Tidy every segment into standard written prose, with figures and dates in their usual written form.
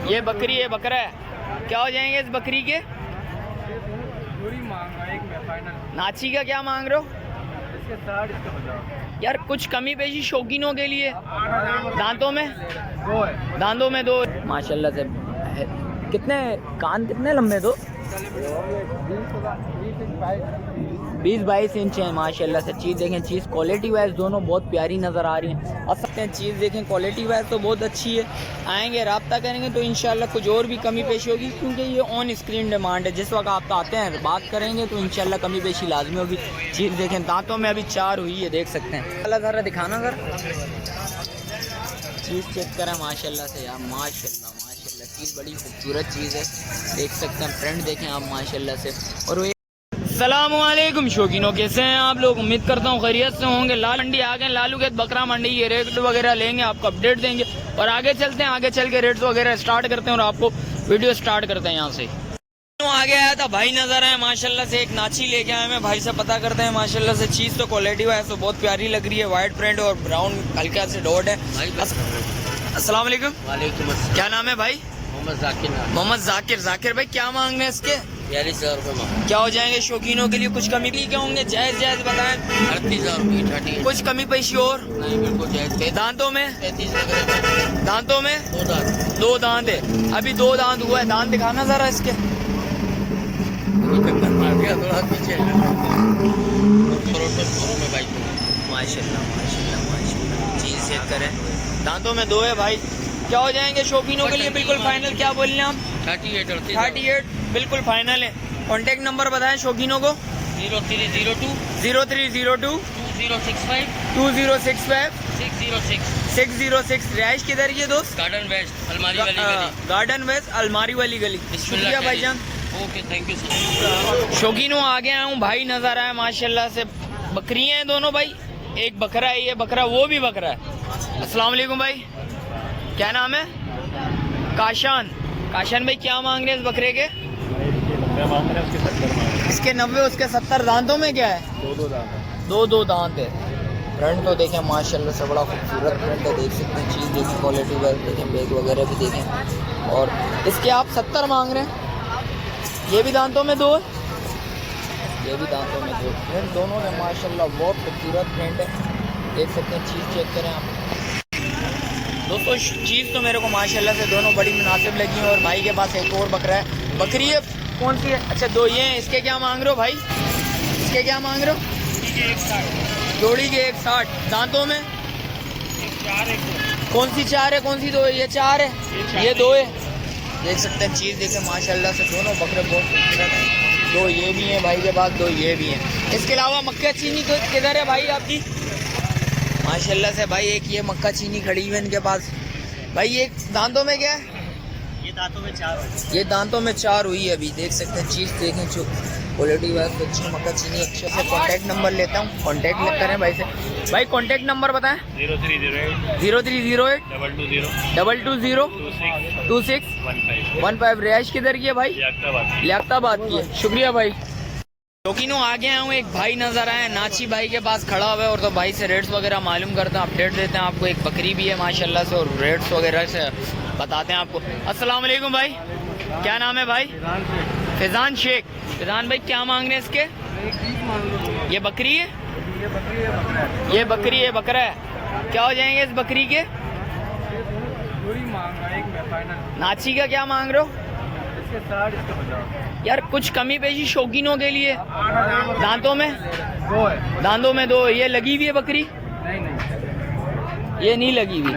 ये बकरी है, बकरा है, क्या हो जाएंगे इस बकरी के? नाची का क्या मांग रहे हो? यार कुछ कमी पेशी शौकीनों के लिए। दांतों में दो माशाल्लाह से। कितने कान कितने लंबे? दो 20-22 इंच है माशाल्लाह से। चीज़ देखें, चीज़ क्वालिटी वाइज दोनों बहुत प्यारी नज़र आ रही हैं। अब सकते हैं चीज़ देखें, क्वालिटी वाइज तो बहुत अच्छी है। आएंगे रब्ता करेंगे तो इंशाल्लाह कुछ और भी कमी पेशी होगी, क्योंकि ये ऑन स्क्रीन डिमांड है। जिस वक्त आप आते हैं बात करेंगे तो इंशाल्लाह कमी पेशी लाजमी होगी। चीज़ देखें, दांतों में अभी 4 हुई है, देख सकते हैं। अल्लाह ज़रा दिखाना सर, चीज़ चेक करें माशाल्लाह से यार, माशाल्लाह माशाल्लाह। चीज़ बड़ी खूबसूरत चीज़ है, देख सकते हैं। फ्रेंड देखें आप माशाल्लाह से। और अस्सलामुअलैकुम शौकीनों, कैसे हैं आप लोग? उम्मीद करता हूँ खैरियत से होंगे। लाल मंडी आ गए, लालू के बकरा मंडी के रेट वगैरह लेंगे, आपको अपडेट देंगे और आगे चलते हैं। आगे चल के रेट्स वगैरह स्टार्ट करते हैं और आपको वीडियो स्टार्ट करते हैं यहाँ से। आगे आया था भाई नजर आए माशाल्लाह से, एक नाची लेके आए हैं भाई से, पता करते हैं माशाल्लाह से। चीज़ तो क्वालिटी है तो बहुत प्यारी लग रही है, वाइट प्रिंट और ब्राउन हल्का से डॉट है। अस्सलाम वालेकुम। क्या नाम है भाई? मोहम्मद जाकिर। जाकिर भाई क्या मांग रहे हैं इसके? 42,000 रुपये। क्या हो जाएंगे शौकीनों के लिए? कुछ कमी भी क्या होंगे? जायज जायज बताएं। 38,000 रुपये। कुछ कमी पेशी और नहीं, बिल्कुल जायज। दांतों में 33 दांतों में 2 दांत है, अभी 2 दांत हुआ है। दांत दिखाना जरा इसके। थोड़ा पीछे माशाल्लाह माशाल्लाह माशाल्लाह। चीज़ चेक करें, दांतों में 2 है भाई। क्या हो जाएंगे शौकीनों के लिए? बिल्कुल फाइनल। क्या बोल रहे हैं आप? 38 बिल्कुल फाइनल है। कॉन्टेक्ट नंबर बताएं शौकीनों को। 0302 0302 2065 2065 606। रिहाइश किधर की है दोस्त? गार्डन वेस्ट अलमारी वाली गली। गार्डन वेस्ट अलमारी वाली गली। शुक्रिया भाईजान। Okay, thank you sir. शौकीनों आ गया हूँ भाई, नजर आया माशाल्लाह से। बकरियां हैं दोनों भाई, एक बकरा है, ये बकरा वो भी बकरा है। अस्सलाम वालेकुम भाई, क्या नाम है? काशान। काशान भाई क्या मांग रहे हैं इस बकरे के? इसके 90, उसके 70। दांतों में क्या है? 2 दांत है। फ्रंट तो देखें माशाल्लाह से, बड़ा खूबसूरत फ्रंट है, देख सकते हैं। चीज़ देखें, क्वालिटी वाइज देखें, बैग वगैरह भी देखें। और इसके आप 70 मांग रहे हैं। ये भी दांतों में 2 है, ये भी दांतों में 2। फ्रंट दोनों में माशाल्लाह बहुत खूबसूरत फ्रंट है, देख सकते हैं। चीज़ चेक करें आप दोस्तों। चीज़ तो मेरे को माशाल्लाह से दोनों बड़ी मुनासिब लगी है। और भाई के पास एक और बकरा है। बकरी है कौन सी है? अच्छा 2 ये हैं। इसके क्या मांग रहे हो भाई? इसके क्या मांग रहे हो? जोड़ी के 160। दांतों में 4 है। कौन सी 4 है, कौन सी 2 है? ये 4 है, ये 2 है। देख सकते हैं। चीज़ देखें माशाल्लाह से, दोनों बकरे बहुत खूबसूरत हैं। 2 ये भी हैं भाई के पास, 2 ये भी हैं। इसके अलावा मक्का चीनी तो किधर है भाई आपकी? माशाल्लाह से भाई एक ये मक्का चीनी खड़ी हुई है इनके पास। भाई ये दांतों में क्या है? ये दांतों में 4 है। ये दांतों में 4 हुई है अभी, देख सकते हैं। चीज़ देखें, जो क्वालिटी वाइज अच्छी मक्का चीनी अच्छे से। कॉन्टैक्ट नंबर लेता हूँ, कॉन्टैक्ट करें भाई से। भाई कॉन्टैक्ट नंबर बताएं। 0308 0308 220 2615। रिहाइश किधर की है भाई? लियाकताबाद की है। शुक्रिया भाई। शौकीनों आ गया हूँ, एक भाई नजर आए नाची भाई के पास खड़ा हुआ है, और तो भाई से रेट्स वगैरह मालूम करते हैं, अपडेट देते हैं आपको। एक बकरी भी है माशाल्लाह से, और रेट्स वगैरह से बताते हैं आपको। अस्सलाम वालेकुम भाई, क्या नाम है भाई? फैजान शेख। फैजान भाई क्या मांग रहे हैं इसके? ये बकरी है, ये बकरी है, बकरा है। क्या हो जाएंगे इस बकरी के? नाची का क्या मांग रहे हो? यार कुछ कमी पेशी शौकीनों के लिए। दांतों में 2 ये लगी हुई है बकरी? ये नहीं लगी हुई।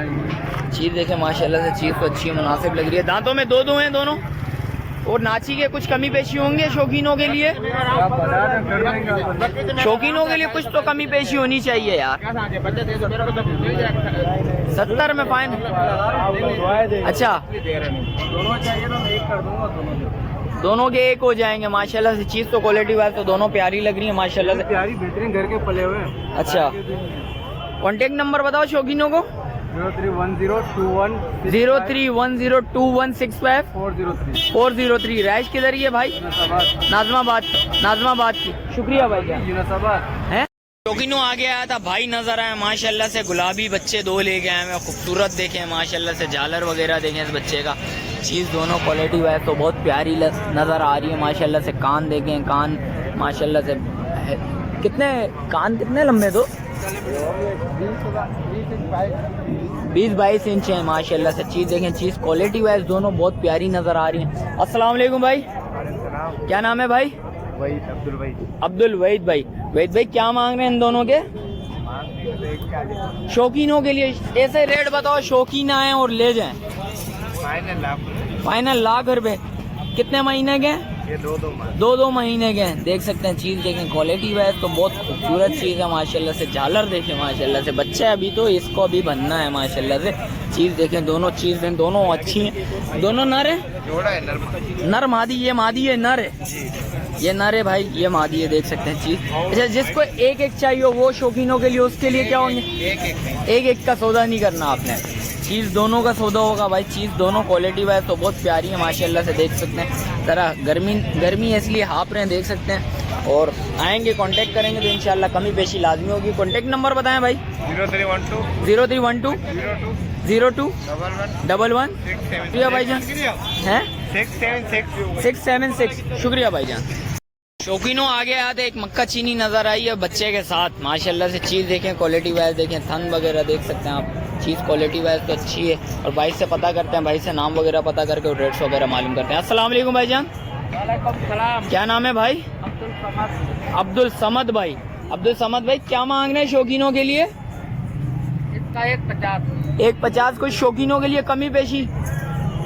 चीज़ देखें माशाल्लाह से, चीज़ तो अच्छी मुनासिब लग रही है। दांतों में 2 हैं दोनों। और नाची के कुछ कमी पेशी होंगे शौकीनों के लिए? शौकीनों के लिए कुछ तो कमी पेशी होनी चाहिए यार। 70 में फाइन। अच्छा दोनों के 1 हो जाएंगे माशाल्लाह से। चीज़ तो क्वालिटी वाइज तो दोनों प्यारी लग रही है माशाल्लाह से, प्यारी बेहतरीन घर के पले हुए हैं। अच्छा कॉन्टेक्ट नंबर बताओ शौकीनों को। 03102165 403। रैश किधर ही है भाई? नाजमाबाद की। शुक्रिया भाई। क्या है? शौकीनों आगे आया था भाई नजर आया माशाल्लाह से। गुलाबी बच्चे 2 ले गए हैं, खूबसूरत देखें माशाल्लाह से। झालर वगैरह देखें इस बच्चे का, चीज़ दोनों क्वालिटी वाइज तो बहुत प्यारी नज़र आ रही है माशाल्लाह से। कान देखें, कान माशाल्लाह से कितने लंबे दो 20-22 इंच है माशाल्लाह से। चीज़ देखें, चीज़ क्वालिटी वाइज दोनों बहुत प्यारी नज़र आ रही है। अस्सलाम वालेकुम भाई, क्या नाम है भाई? अब्दुल वहीद भाई। वहीद भाई क्या मांग रहे हैं इन दोनों के? शौकीनों के लिए ऐसे रेट बताओ, शौकीन आए और ले जाएं। फाइनल लाख रुपए। कितने महीने के? ये 2 महीने के हैं। देख सकते हैं, चीज़ देखें क्वालिटी वाइज तो बहुत खूबसूरत चीज़ है माशाल्लाह से। झालर देखें माशाल्लाह से, बच्चा है अभी तो इसको अभी बनना है माशाल्लाह से। चीज़ देखें, दोनों चीज़ें दोनों अच्छी हैं। दोनों नर है, जोड़ा है नर मादी। ये मादी है, नर है, ये नर है भाई, ये मादी है। देख सकते हैं चीज़। अच्छा, जिसको एक चाहिए हो वो शौकीनों के लिए, उसके लिए क्या होंगे? एक का सौदा नहीं करना आपने, चीज़ दोनों का सौदा होगा भाई। चीज़ दोनों क्वालिटी वाइज तो बहुत प्यारी है माशाल्लाह से। देख सकते हैं ज़रा गर्मी है इसलिए हाँप रहे हैं, देख सकते हैं। और आएंगे कांटेक्ट करेंगे तो इंशाल्लाह कमी पेशी लाजमी होगी। कांटेक्ट नंबर बताएं भाई। 0312 02 11 शुक्रिया भाईजान हैं 676। शुक्रिया भाईजान। शौकीनों आगे आते एक मक्का चीनी नज़र आई है बच्चे के साथ माशाल्लाह से। चीज़ देखें क्वालिटी वाइज, देखें थन वगैरह देख सकते हैं आप। चीज़ क्वालिटी वाइज तो अच्छी है। और भाई से पता करते हैं, भाई से नाम वगैरह पता करके और रेट्स वगैरह मालूम करते हैं। अस्सलाम वालेकुम भाईजान, क्या नाम है भाई? अब्दुल समद भाई। अब्दुल समद भाई क्या मांग रहे हैं शौकीनों के लिए? इसका 150। 150। कुछ शौकीनों के लिए कमी पेशी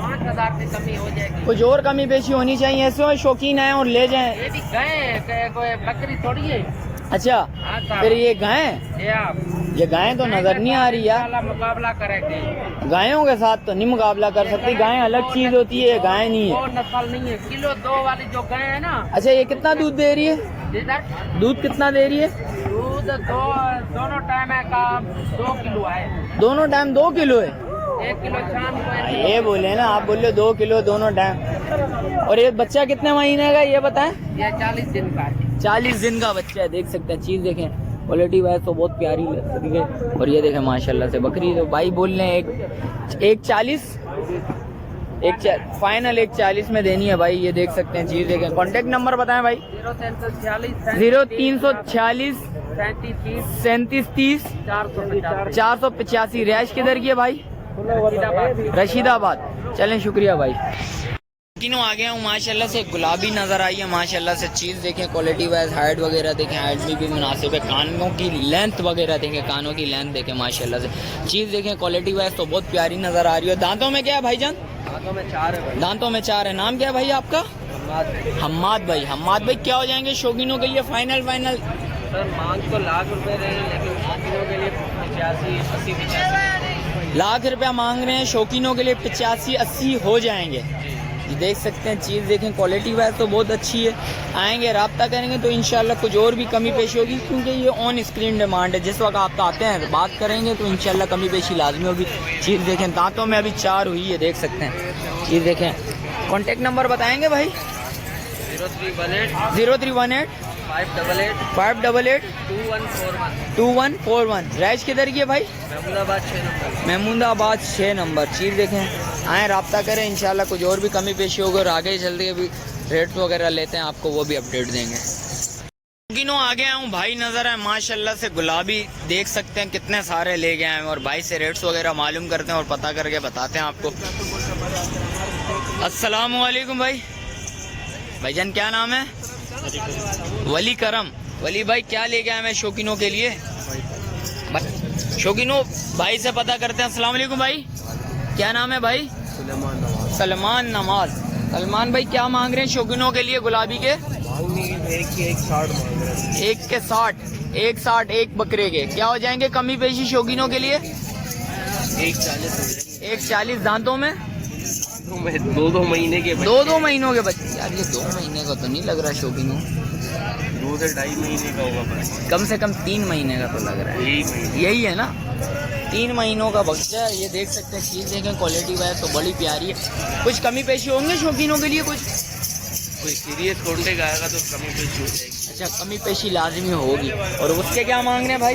5,000 से कमी हो जाएगी। कुछ और कमी पेशी होनी चाहिए, ऐसे शौकीन आए और ले जाएं। ये भी गाय कोई बकरी थोड़ी है। अच्छा, फिर ये गाय, ये गायें तो नजर नहीं आ रही यार। मुकाबला करेंगे गायों के साथ तो नहीं मुकाबला कर सकती, गायें अलग चीज होती है, गाय नहीं है। वो नस्ल नहीं है। किलो 2 वाली जो गाय है ना। अच्छा, ये कितना दूध दे रही है? दूध कितना दे रही है? दूध दोनों टाइम है का 2 किलो है। दोनों टाइम 2 किलो है? 1 किलो शाम को। ये बोले ना आप, बोले 2 किलो दोनों टाइम। और ये बच्चा कितने महीने का ये बताएं? ये 40 दिन का है। 40 दिन का बच्चा है। देख सकते हैं, चीज़ देखें क्वालिटी वाइज तो बहुत प्यारी लग है। और ये देखें माशाल्लाह से बकरी तो भाई बोल रहे हैं 140 फाइनल 140 में देनी है भाई। ये देख सकते हैं, चीज़ देखें। कॉन्टेक्ट नंबर बताएं भाई। 0346 37 30 485। रैश किधर की है भाई? रशीदाबाद। चलें, शुक्रिया भाई। तीनों आ गया हूँ माशाल्लाह से। गुलाबी नज़र आई है माशाल्लाह से। चीज़ देखें क्वालिटी वाइज, हाइट वगैरह देखें, हाइट में भी मुनासिब है। कानों की लेंथ वगैरह देखें, कानों की लेंथ देखें माशाल्लाह से। चीज़ देखें क्वालिटी वाइज तो बहुत प्यारी नज़र आ रही है। दांतों में क्या है भाईजान? दांतों में 4 है। दांतों में 4 है। नाम क्या है भाई आपका? हम्माद भाई। हम्माद भाई क्या हो जाएंगे शौकीनों के लिए फाइनल? सर मांग तो लाख रुपए रहे हैं, लेकिन शौकीनों के लिए 85-80 लाख रुपया मांग रहे हैं शौकीनों के लिए। 85-80 हो जाएंगे। ये देख सकते हैं, चीज़ देखें क्वालिटी वाइज तो बहुत अच्छी है। आएंगे रब्ता करेंगे तो इंशाल्लाह कुछ और भी कमी पेशी होगी, क्योंकि ये ऑन स्क्रीन डिमांड है। जिस वक्त आप आते हैं बात करेंगे तो इंशाल्लाह कमी पेशी लाजमी होगी। चीज़ देखें, दांतों में अभी 4 हुई है, देख सकते हैं। चीज़ देखें, कॉन्टेक्ट नंबर बताएंगे भाई? 0318 588 2141। रैश किधर की है भाई? महमूदाबाद 6 नंबर। चीज़ देखें, आए रब्ता करें, इंशाल्लाह कुछ और भी कमी पेशी होगी और आगे चलते अभी रेट्स वगैरह लेते हैं, आपको वो भी अपडेट देंगे। शौकीनों आ गया हूँ भाई, नज़र है माशाल्लाह से गुलाबी देख सकते हैं कितने सारे ले गए हैं। और भाई से रेट्स वगैरह मालूम करते हैं और पता करके बताते हैं आपको। अस्सलाम वालेकुम भाई। भाईजान क्या नाम है? वली करम। वली भाई क्या ले गया मैं शौकीनों के लिए? शौकीनों भाई से पता करते हैं। अस्सलाम वालेकुम भाई, क्या नाम है भाई? सलमान नमाज। सलमान भाई क्या मांग रहे हैं शौकीनों के लिए गुलाबी के? 1 के 60। एक बकरे के क्या हो जाएंगे कमी पेशी शौकीनों के लिए? 140। दांतों में 2 महीने के 2 महीनों के बच्चे। यार ये 2 महीने का तो नहीं लग रहा शौकीनों, 2 से 2.5 महीने का होगा। कम से कम 3 महीने का तो लग रहा है। यही है ना, 3 महीनों का बच्चा। ये देख सकते हैं, चीज़ देखें क्वालिटी वाइज तो बड़ी प्यारी है। कुछ कमी पेशी होंगे शौकीनों के लिए? कुछ कोई सीरियस कॉन्टेक्ट आएगा तो कमी पेशी हो जाएगी। अच्छा, कमी पेशी लाजमी होगी। और उसके क्या मांग रहे हैं भाई?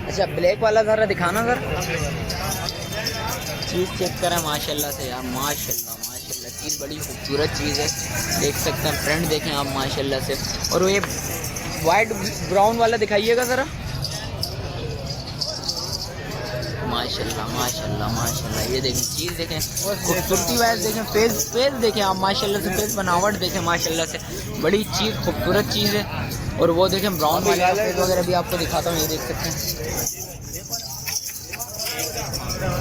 अच्छा, ब्लैक वाला ज़रा दिखाना सर। चीज़ चेक करें माशाल्लाह से यार, माशाल्लाह माशाल्लाह चीज़ बड़ी खूबसूरत चीज़ है, देख सकते हैं। प्रिंट देखें आप माशाल्लाह से। और ये वाइट ब्राउन वाला दिखाइएगा ज़रा, माशाल्लाह माशाल्लाह माशाल्लाह। ये देखें चीज़ देखें, खूबसूरती वाइज देखें, फेस देखें आप माशाल्लाह से, फेस बनावट देखें माशाल्लाह से, बड़ी चीज़ खूबसूरत चीज़ है। और वो देखें ब्राउन वाला फेस वगैरह भी आपको दिखाता हूँ, ये देख सकते हैं।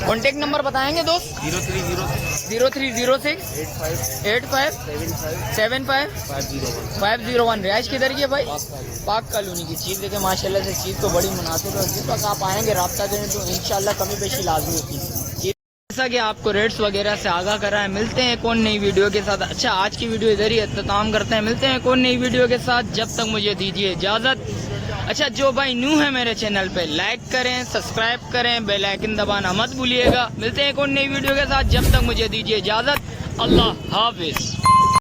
कॉन्टेक्ट नंबर बताएंगे दोस्त? 0306 85 75 501। रिहाइश किधर की है भाई? पाक कॉलोनी की। चीज़ देखें माशाल्लाह से, चीज़ तो बड़ी मुनासिब है। जिस वक्त आप आएंगे रब्ता करें तो इंशाल्लाह कमी पेशी लाजमी होती है। जैसा कि आपको रेट्स वगैरह से आगाह करा है, मिलते हैं कौन नई वीडियो के साथ। अच्छा, आज की वीडियो इधर ही अख्ताम करते हैं, मिलते हैं कौन नई वीडियो के साथ। जब तक मुझे दीजिए इजाज़त। अच्छा, जो भाई न्यू है मेरे चैनल पे, लाइक करें, सब्सक्राइब करें, बेल आइकन दबाना मत भूलिएगा। मिलते हैं कौन नई वीडियो के साथ, जब तक मुझे दीजिए इजाज़त। अल्लाह हाफिज़।